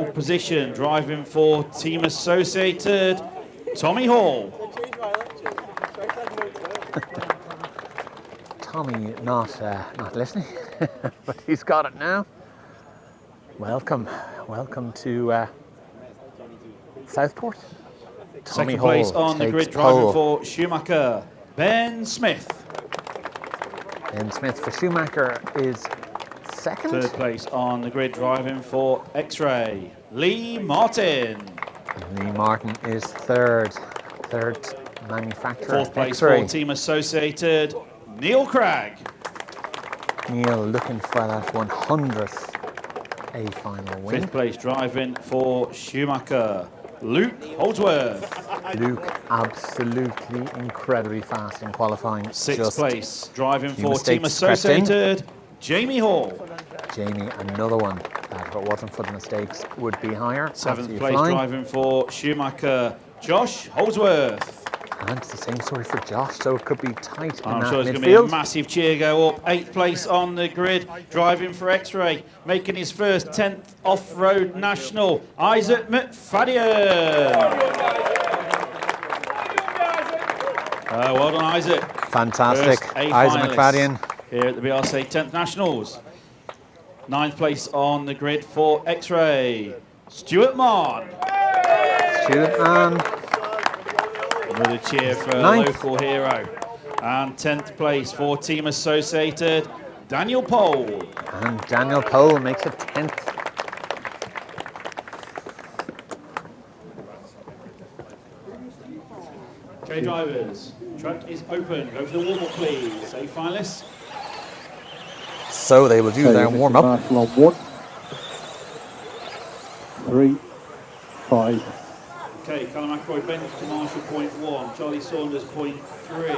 Position, driving for Team Associated, Tommy Hall. Tommy not listening, but he's got it now. Welcome to Southport. Tommy Second Hall place on the grid, driving for Schumacher, Ben Smith. Ben Smith for Schumacher is second. Third place on the grid, driving for X-Ray, Lee Martin. Lee Martin is third manufacturer. Fourth place for Team Associated, Neil Cragg. Neil looking for that 100th A final win. Fifth place driving for Schumacher, Luke Holdsworth. Luke absolutely incredibly fast in qualifying. Sixth place driving for Team Associated, Jamie Hall. Jamie, another one that if it wasn't for the mistakes would be higher. Seventh place driving for Schumacher, Josh Holdsworth. And it's the same story for Josh, so it could be tight in I'm that sure there's going to be a massive cheer go up. Eighth place on the grid, driving for X-Ray, making his first 10th Offroad National, Isaac McFadden. Well done, Isaac. Fantastic. Isaac McFadden. Here at the BRCA 10th Nationals. Ninth place on the grid for X-Ray, Stuart Mann. Another cheer for a local hero. And 10th place for Team Associated, Daniel Pole. And Daniel Pole makes it 10th. Okay, drivers, track is open. Go for the warm-up, please. A finalists. So they will do their warm-up. 3, 5. Okay, Callum McRoy, Ben Marshall, point 1. Charlie Saunders, point 3.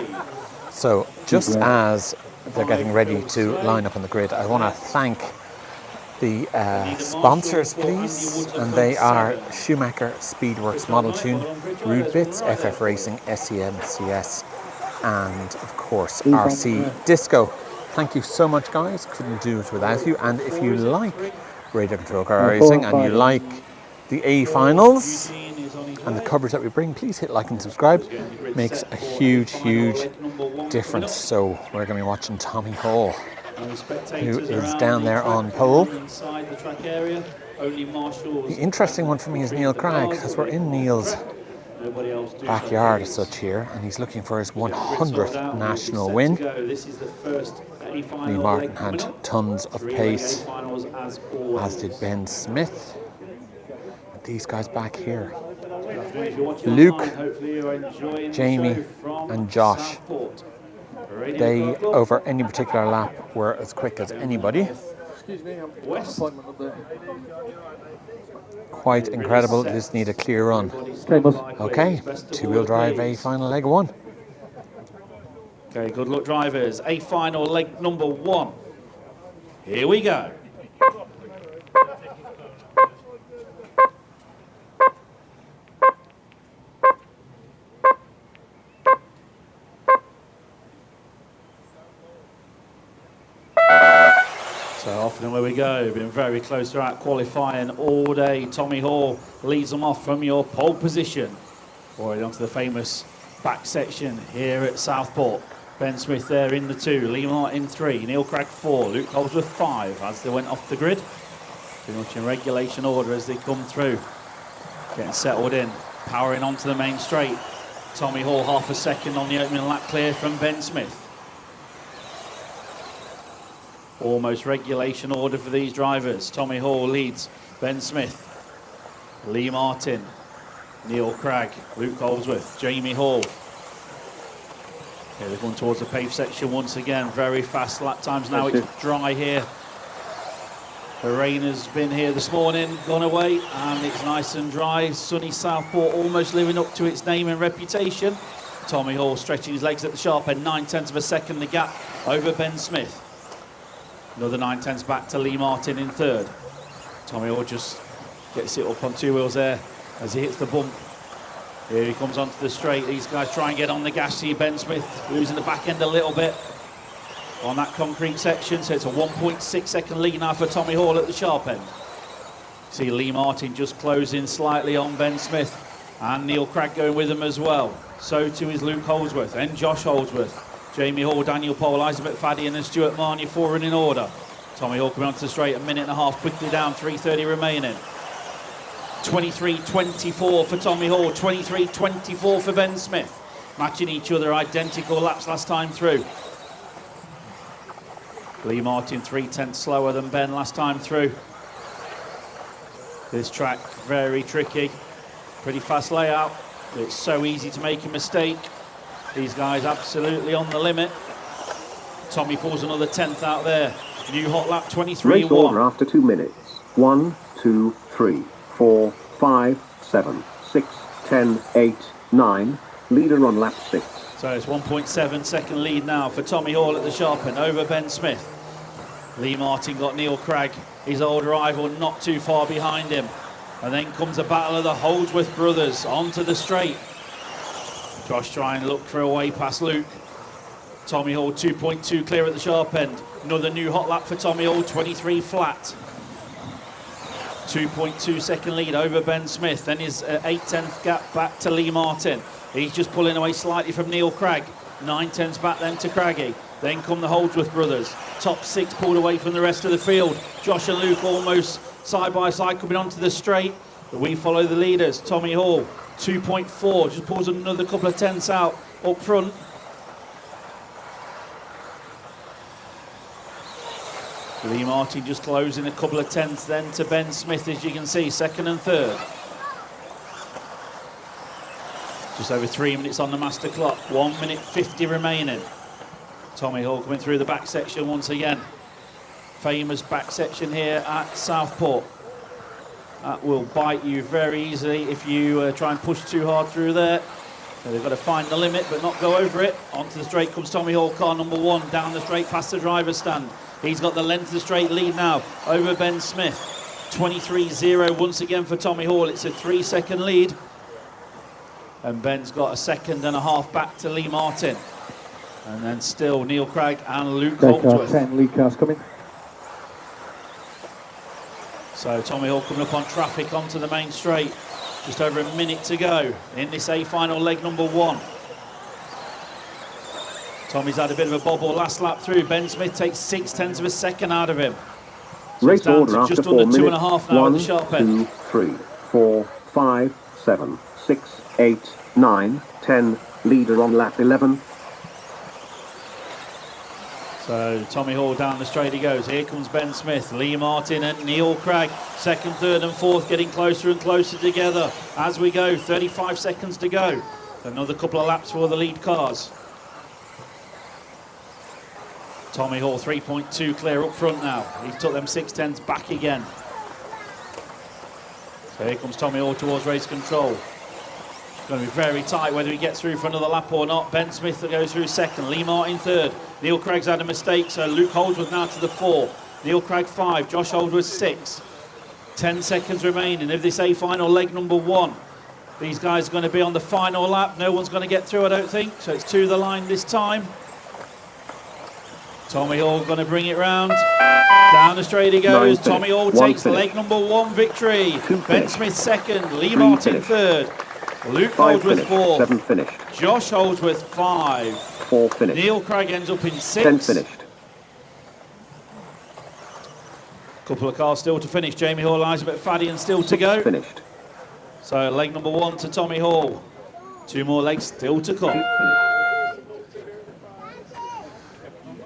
So just as they're getting ready to line up on the grid, I want to thank the sponsors, please, and they are Schumacher, Speedworks, Model Tune, Rude Bits, FF Racing, SEMCS, and of course RC Disco. Thank you so much, guys. Couldn't do it without you. And if you like Radio Control Car Racing and you like the A finals and the coverage that we bring, please hit like and subscribe. Makes a huge difference. So we're going to be watching Tommy Hall, who is down there on pole. The interesting one for me is Neil Cragg, because we're in Neil's backyard as such here, and he's looking for his 100th national win. Lee Martin had tons of pace, as did Ben Smith. These guys back here, Luke, Jamie and Josh, they over any particular lap were as quick as anybody. Quite incredible. Just need a clear run. Okay, two-wheel drive A final leg 1. Okay, good luck, drivers. A final leg number 1. Here we go. So off and away we go. Been very close throughout qualifying all day. Tommy Hall leads them off from your pole position. Already onto the famous back section here at Southport. Ben Smith there in the 2, Lee Martin 3, Neil Cragg 4, Luke Holdsworth 5 as they went off the grid. Pretty much in regulation order as they come through. Getting settled in, powering onto the main straight. Tommy Hall half a second on the opening lap clear from Ben Smith. Almost regulation order for these drivers. Tommy Hall leads Ben Smith, Lee Martin, Neil Cragg, Luke Holdsworth, Jamie Hall. Okay, they're going towards the paved section once again. Very fast lap times now. It's dry here. The rain has been here this morning, gone away, and it's nice and dry. Sunny Southport almost living up to its name and reputation. Tommy Hall stretching his legs at the sharp end, 9/10 of a second the gap over Ben Smith. Another 9/10 back to Lee Martin in 3rd. Tommy Hall just gets it up on 2 wheels there as he hits the bump. Here he comes onto the straight. These guys try and get on the gas. See Ben Smith losing the back end a little bit on that concrete section. So it's a 1.6 second lead now for Tommy Hall at the sharp end. See Lee Martin just closing slightly on Ben Smith, and Neil Cragg going with him as well. So too is Luke Holdsworth and Josh Holdsworth. Jamie Hall, Daniel Pole, Elizabeth Fadian and Stuart Marnie, 4 in order. Tommy Hall coming onto the straight, 1.5 minutes, quickly down, 3:30 remaining. 23.24 for Tommy Hall, 23.24 for Ben Smith. Matching each other, identical laps last time through. Lee Martin 3/10 slower than Ben last time through. This track, very tricky. Pretty fast layout. It's so easy to make a mistake. These guys absolutely on the limit. Tommy pulls another 10th out there. New hot lap, 23.1. Race order after 2 minutes. 1, 2, 3, 4, 5, 7, 6, 10, 8, 9. Leader on lap 6. So it's 1.7 second lead now for Tommy Hall at the sharp end over Ben Smith. Lee Martin got Neil Cragg, his old rival, not too far behind him. And then comes a battle of the Holdsworth brothers onto the straight. Josh trying to look for a way past Luke. Tommy Hall 2.2 clear at the sharp end. Another new hot lap for Tommy Hall, 23 flat. 2.2 second lead over Ben Smith. Then his 8/10 gap back to Lee Martin. He's just pulling away slightly from Neil Cragg. 9/10 back then to Craggy. Then come the Holdsworth brothers. Top 6 pulled away from the rest of the field. Josh and Luke almost side by side coming onto the straight. But we follow the leaders. Tommy Hall 2.4, just pulls another couple of tenths out up front. Lee Martin just closing a couple of tenths then to Ben Smith, as you can see, 2nd and 3rd. Just over 3 minutes on the master clock, 1 minute 50 remaining. Tommy Hall coming through the back section once again. Famous back section here at Southport. That will bite you very easily if you try and push too hard through there. So they've got to find the limit but not go over it. Onto the straight comes Tommy Hall, car number 1, down the straight past the driver's stand. He's got the length of the straight lead now over Ben Smith. 23.0 once again for Tommy Hall. It's a 3-second lead. And Ben's got a 1.5 back to Lee Martin. And then still Neil Cragg and Luke Holdsworth. 10 lead cars coming. So Tommy Hall coming up on traffic onto the main straight. Just over a minute to go in this A final leg number 1. Tommy's had a bit of a bobble last lap through. Ben Smith takes 0.6 of a second out of him. So Race order after just 4 under minutes. 2.5 now 1, at the sharp end. 2, 3, 4, 5, 7, 6, 8, 9, 10. Leader on lap 11. So Tommy Hall down the straight he goes. Here comes Ben Smith, Lee Martin and Neil Cragg. 2nd, 3rd and 4th getting closer and closer together as we go. 35 seconds to go. Another couple of laps for the lead cars. Tommy Hall 3.2 clear up front now. He took them 6/10 back again. So here comes Tommy Hall towards race control. It's going to be very tight whether he gets through for another lap or not. Ben Smith goes through 2nd, Lee Martin 3rd. Neil Craig's had a mistake, so Luke Holdsworth now to the 4. Neil Cragg 5, Josh Holdsworth 6. 10 seconds remaining of this A final leg number 1. These guys are going to be on the final lap. No one's going to get through, I don't think. So it's to the line this time. Tommy Hall going to bring it round. Down the straight he goes. Tommy Hall takes leg number 1 victory. Ben Smith 2nd, Lee Martin 3rd. Luke Holdsworth 4th. 7 finished. Josh Holdsworth 5. 4 finished. Neil Cragg ends up in 6. 10 finished. Couple of cars still to finish. Jamie Hall, Elizabeth Fadian still to go. Finished. So leg number 1 to Tommy Hall. 2 more legs still to come.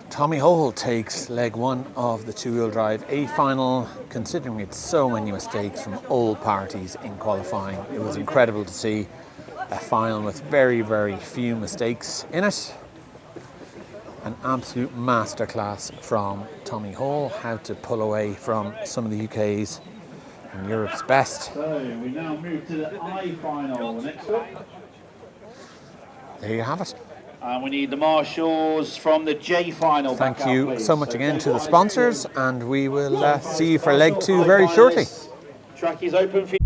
Tommy Hall takes leg 1 of the 2-wheel drive A final. Considering it's so many mistakes from all parties in qualifying, it was incredible to see a final with very, very few mistakes in it. An absolute masterclass from Tommy Hall, how to pull away from some of the UK's and Europe's best. So we now move to the I final. Next up. There you have it. And we need the marshals from the J final. Thank you so much again to the sponsors, and we will see you for leg 2 very shortly. Track is open for